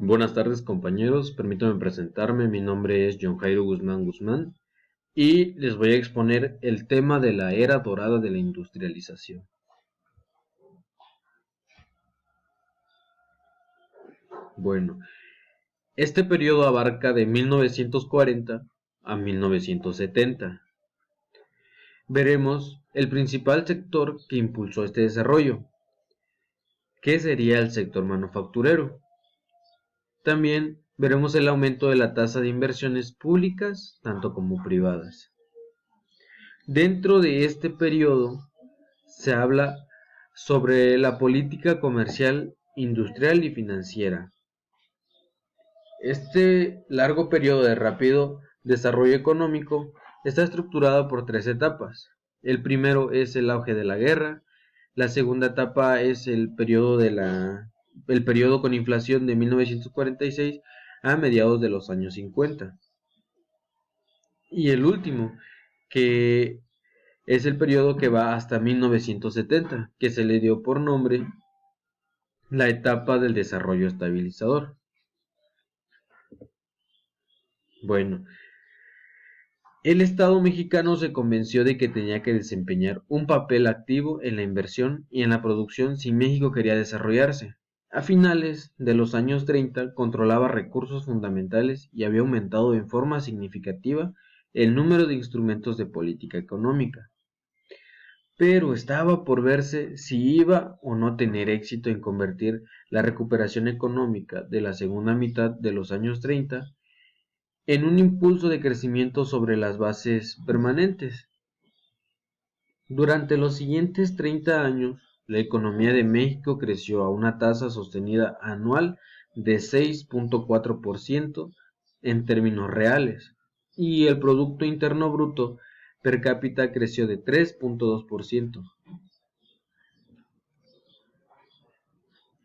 Buenas tardes compañeros, permítanme presentarme, mi nombre es John Jairo Guzmán Guzmán y les voy a exponer el tema de la era dorada de la industrialización. Bueno, este periodo abarca de 1940 a 1970. Veremos el principal sector que impulsó este desarrollo, que sería el sector manufacturero. También veremos el aumento de la tasa de inversiones públicas, tanto como privadas. Dentro de este periodo se habla sobre la política comercial, industrial y financiera. Este largo periodo de rápido desarrollo económico está estructurado por tres etapas. El primero es el auge de la guerra, la segunda etapa es el periodo con inflación de 1946 a mediados de los años 50. Y el último, que es el periodo que va hasta 1970, que se le dio por nombre la etapa del desarrollo estabilizador. Bueno, el Estado mexicano se convenció de que tenía que desempeñar un papel activo en la inversión y en la producción si México quería desarrollarse. A finales de los años 30 controlaba recursos fundamentales y había aumentado en forma significativa el número de instrumentos de política económica. Pero estaba por verse si iba o no tener éxito en convertir la recuperación económica de la segunda mitad de los años 30 en un impulso de crecimiento sobre las bases permanentes. Durante los siguientes 30 años, la economía de México creció a una tasa sostenida anual de 6.4% en términos reales, y el Producto Interno Bruto per cápita creció de 3.2%.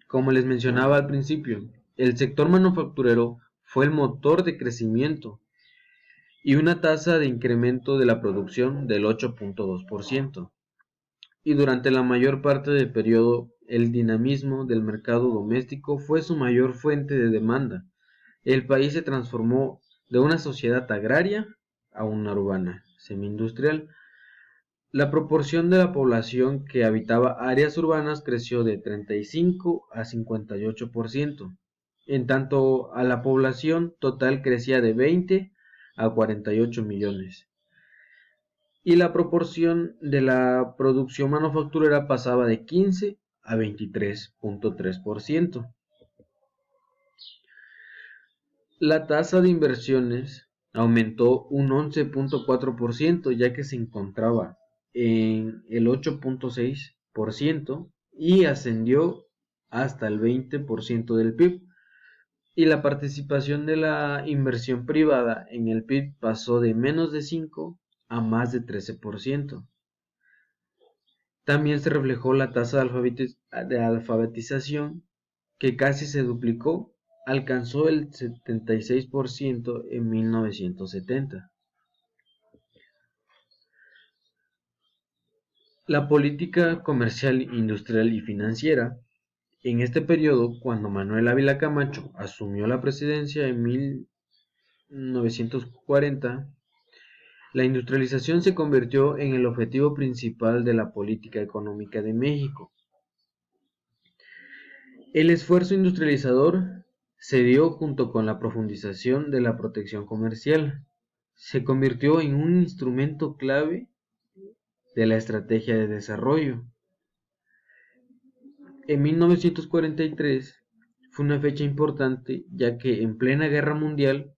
Como les mencionaba al principio, el sector manufacturero fue el motor de crecimiento y una tasa de incremento de la producción del 8.2%. Y durante la mayor parte del periodo, el dinamismo del mercado doméstico fue su mayor fuente de demanda. El país se transformó de una sociedad agraria a una urbana, semi-industrial. La proporción de la población que habitaba áreas urbanas creció de 35 a 58%, en tanto a la población total crecía de 20 a 48 millones. Y la proporción de la producción manufacturera pasaba de 15 a 23.3%. La tasa de inversiones aumentó un 11.4%, ya que se encontraba en el 8.6% y ascendió hasta el 20% del PIB. Y la participación de la inversión privada en el PIB pasó de menos de 5 a más de 13%. También se reflejó la tasa de alfabetización, que casi se duplicó, alcanzó el 76% en 1970. La política comercial, industrial y financiera. En este periodo, cuando Manuel Ávila Camacho asumió la presidencia en 1940, la industrialización se convirtió en el objetivo principal de la política económica de México. El esfuerzo industrializador se dio junto con la profundización de la protección comercial. Se convirtió en un instrumento clave de la estrategia de desarrollo. En 1943 fue una fecha importante, ya que en plena guerra mundial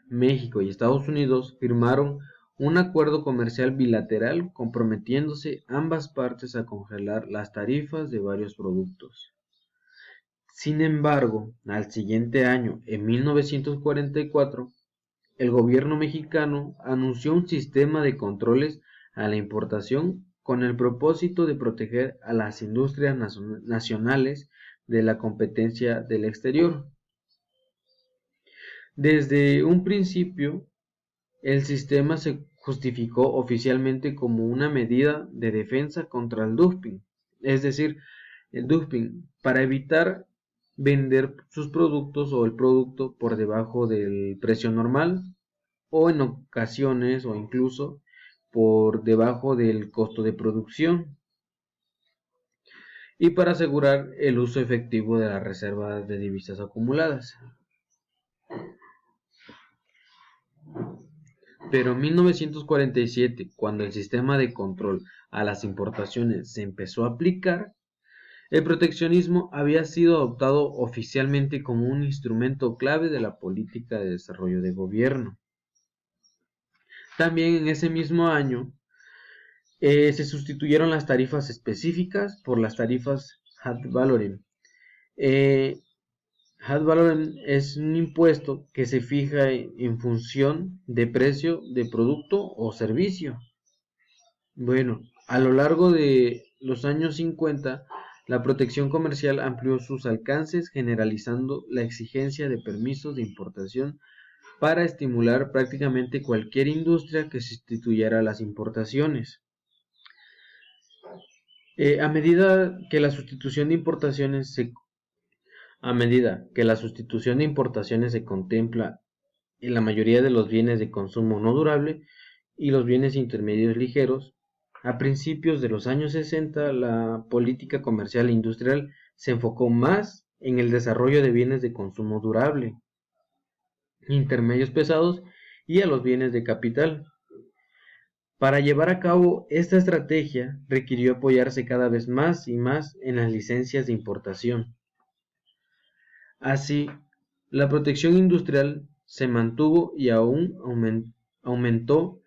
México y Estados Unidos firmaron un acuerdo comercial bilateral comprometiéndose ambas partes a congelar las tarifas de varios productos. Sin embargo, al siguiente año, en 1944, el gobierno mexicano anunció un sistema de controles a la importación con el propósito de proteger a las industrias nacionales de la competencia del exterior. Desde un principio, el sistema se justificó oficialmente como una medida de defensa contra el dumping, es decir, el dumping, para evitar vender sus productos o el producto por debajo del precio normal o en ocasiones o incluso por debajo del costo de producción y para asegurar el uso efectivo de las reservas de divisas acumuladas. Pero en 1947, cuando el sistema de control a las importaciones se empezó a aplicar, el proteccionismo había sido adoptado oficialmente como un instrumento clave de la política de desarrollo de gobierno. También en ese mismo año se sustituyeron las tarifas específicas por las tarifas ad valorem. Eh, Ad valorem es un impuesto que se fija en función de precio de producto o servicio. Bueno, a lo largo de los años 50, la protección comercial amplió sus alcances, generalizando la exigencia de permisos de importación para estimular prácticamente cualquier industria que sustituyera las importaciones. A medida que la sustitución de importaciones se A medida que la sustitución de importaciones se contempla en la mayoría de los bienes de consumo no durable y los bienes intermedios ligeros, a principios de los años 60 la política comercial e industrial se enfocó más en el desarrollo de bienes de consumo durable, intermedios pesados y a los bienes de capital. Para llevar a cabo esta estrategia requirió apoyarse cada vez más y más en las licencias de importación. Así, la protección industrial se mantuvo y aún aumentó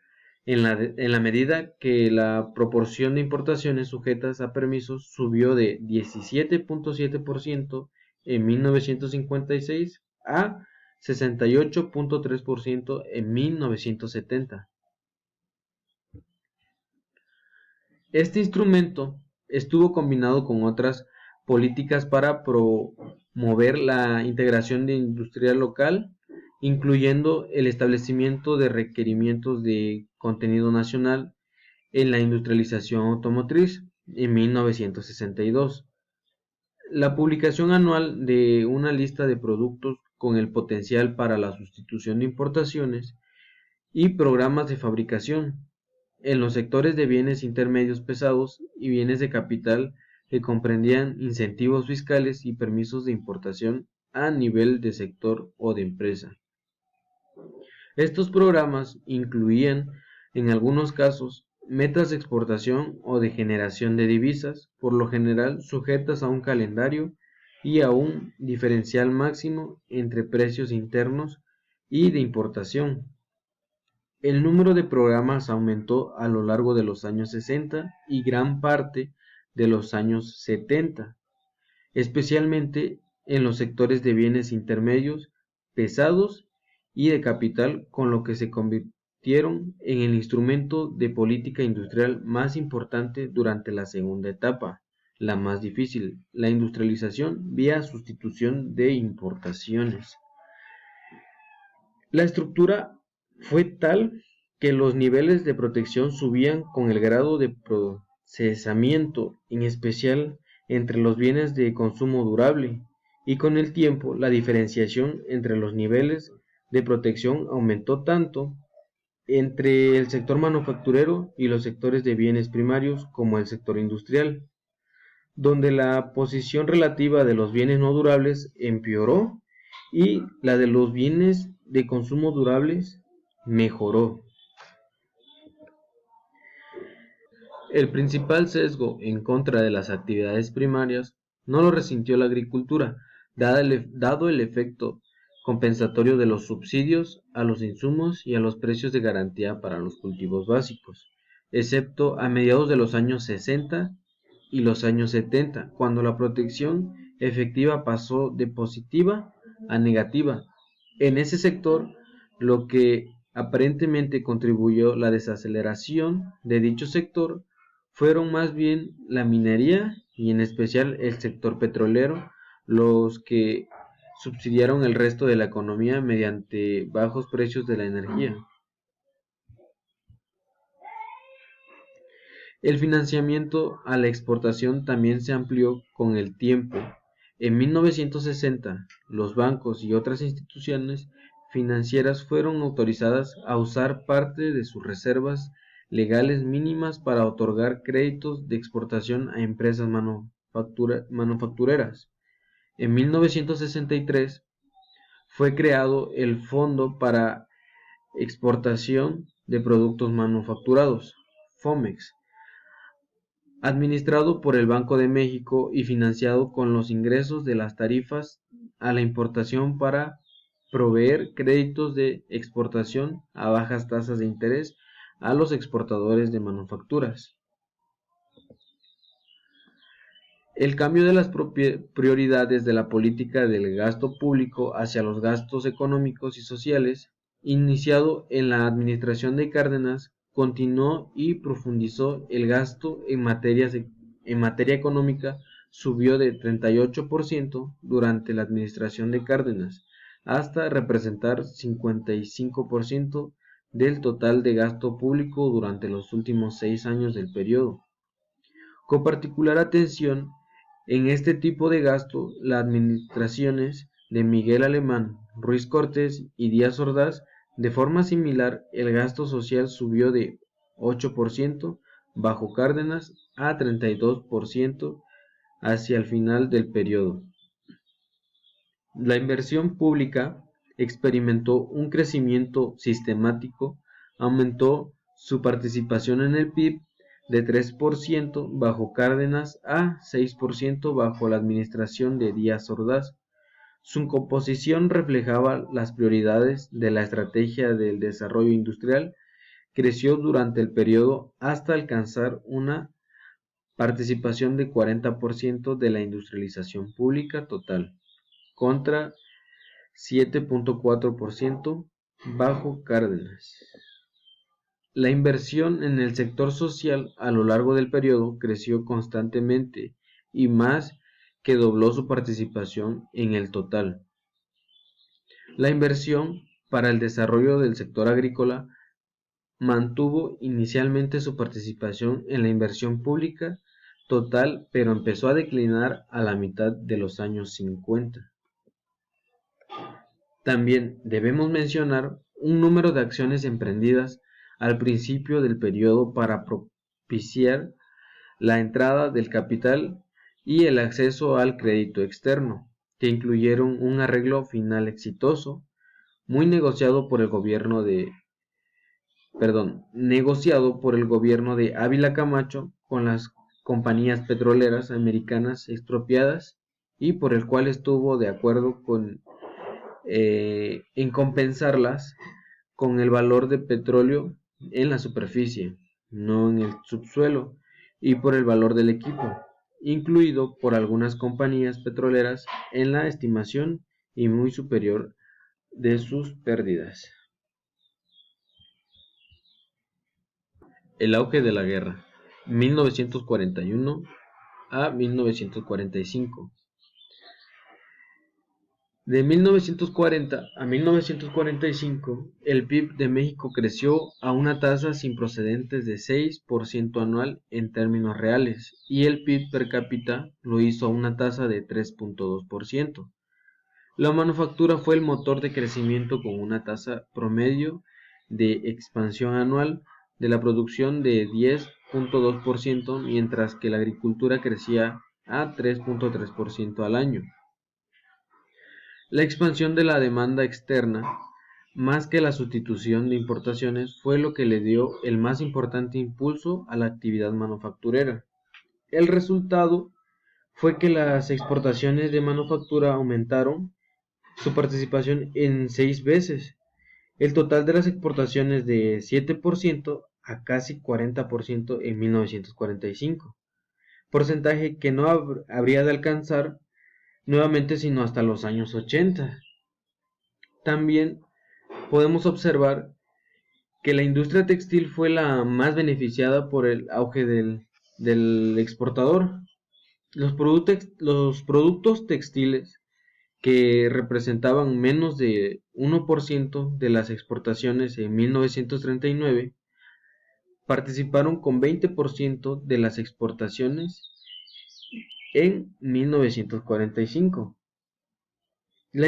en la medida que la proporción de importaciones sujetas a permisos subió de 17.7% en 1956 a 68.3% en 1970. Este instrumento estuvo combinado con otras políticas para promover la integración de industria local, incluyendo el establecimiento de requerimientos de contenido nacional en la industrialización automotriz en 1962. La publicación anual de una lista de productos con el potencial para la sustitución de importaciones y programas de fabricación en los sectores de bienes intermedios pesados y bienes de capital que comprendían incentivos fiscales y permisos de importación a nivel de sector o de empresa. Estos programas incluían, en algunos casos, metas de exportación o de generación de divisas, por lo general sujetas a un calendario y a un diferencial máximo entre precios internos y de importación. El número de programas aumentó a lo largo de los años 60 y gran parte de los años 70, especialmente en los sectores de bienes intermedios, pesados y de capital, con lo que se convirtieron en el instrumento de política industrial más importante durante la segunda etapa, la más difícil, la industrialización vía sustitución de importaciones. La estructura fue tal que los niveles de protección subían con el grado de procesamiento, en especial entre los bienes de consumo durable, y con el tiempo la diferenciación entre los niveles de protección aumentó tanto entre el sector manufacturero y los sectores de bienes primarios como el sector industrial, donde la posición relativa de los bienes no durables empeoró y la de los bienes de consumo durables mejoró. El principal sesgo en contra de las actividades primarias no lo resintió la agricultura, dado el efecto compensatorio de los subsidios a los insumos y a los precios de garantía para los cultivos básicos, excepto a mediados de los años 60 y los años 70, cuando la protección efectiva pasó de positiva a negativa. En ese sector, lo que aparentemente contribuyó a la desaceleración de dicho sector fueron más bien la minería y en especial el sector petrolero los que subsidiaron el resto de la economía mediante bajos precios de la energía. El financiamiento a la exportación también se amplió con el tiempo En 1960, los bancos y otras instituciones financieras fueron autorizadas a usar parte de sus reservas legales mínimas para otorgar créditos de exportación a empresas manufactureras. En 1963 fue creado el Fondo para Exportación de Productos Manufacturados, FOMEX, administrado por el Banco de México y financiado con los ingresos de las tarifas a la importación para proveer créditos de exportación a bajas tasas de interés a los exportadores de manufacturas. El cambio de las prioridades de la política del gasto público hacia los gastos económicos y sociales, iniciado en la administración de Cárdenas, continuó y profundizó. El gasto en materia económica subió de 38% durante la administración de Cárdenas hasta representar 55% del total de gasto público durante los últimos 6 años del periodo. Con particular atención en este tipo de gasto, las administraciones de Miguel Alemán, Ruiz Cortés y Díaz Ordaz. De forma similar, el gasto social subió de 8% bajo Cárdenas a 32% hacia el final del periodo. La inversión pública experimentó un crecimiento sistemático, aumentó su participación en el PIB de 3% bajo Cárdenas a 6% bajo la administración de Díaz Ordaz. Su composición reflejaba las prioridades de la estrategia del desarrollo industrial. Creció durante el periodo hasta alcanzar una participación de 40% de la industrialización pública total, contra 7.4% bajo Cárdenas. La inversión en el sector social a lo largo del periodo creció constantemente y más que dobló su participación en el total. La inversión para el desarrollo del sector agrícola mantuvo inicialmente su participación en la inversión pública total, pero empezó a declinar a la mitad de los años 50. También debemos mencionar un número de acciones emprendidas al principio del periodo para propiciar la entrada del capital y el acceso al crédito externo, que incluyeron un arreglo final exitoso, muy negociado por el gobierno de Ávila Camacho con las compañías petroleras americanas expropiadas y por el cual estuvo de acuerdo en compensarlas con el valor de petróleo en la superficie, no en el subsuelo, y por el valor del equipo, incluido por algunas compañías petroleras en la estimación y muy superior de sus pérdidas. El auge de la guerra, 1941 a 1945. De 1940 a 1945, el PIB de México creció a una tasa sin precedentes de 6% anual en términos reales, y el PIB per cápita lo hizo a una tasa de 3.2%. La manufactura fue el motor de crecimiento con una tasa promedio de expansión anual de la producción de 10.2%, mientras que la agricultura crecía a 3.3% al año. La expansión de la demanda externa, más que la sustitución de importaciones, fue lo que le dio el más importante impulso a la actividad manufacturera. El resultado fue que las exportaciones de manufactura aumentaron su participación en 6 veces, el total de las exportaciones de 7% a casi 40% en 1945, porcentaje que no habría de alcanzar nuevamente sino hasta los años 80. También podemos observar que la industria textil fue la más beneficiada por el auge del exportador. Los productos textiles, que representaban menos de 1% de las exportaciones en 1939, participaron con 20% de las exportaciones en 1945. La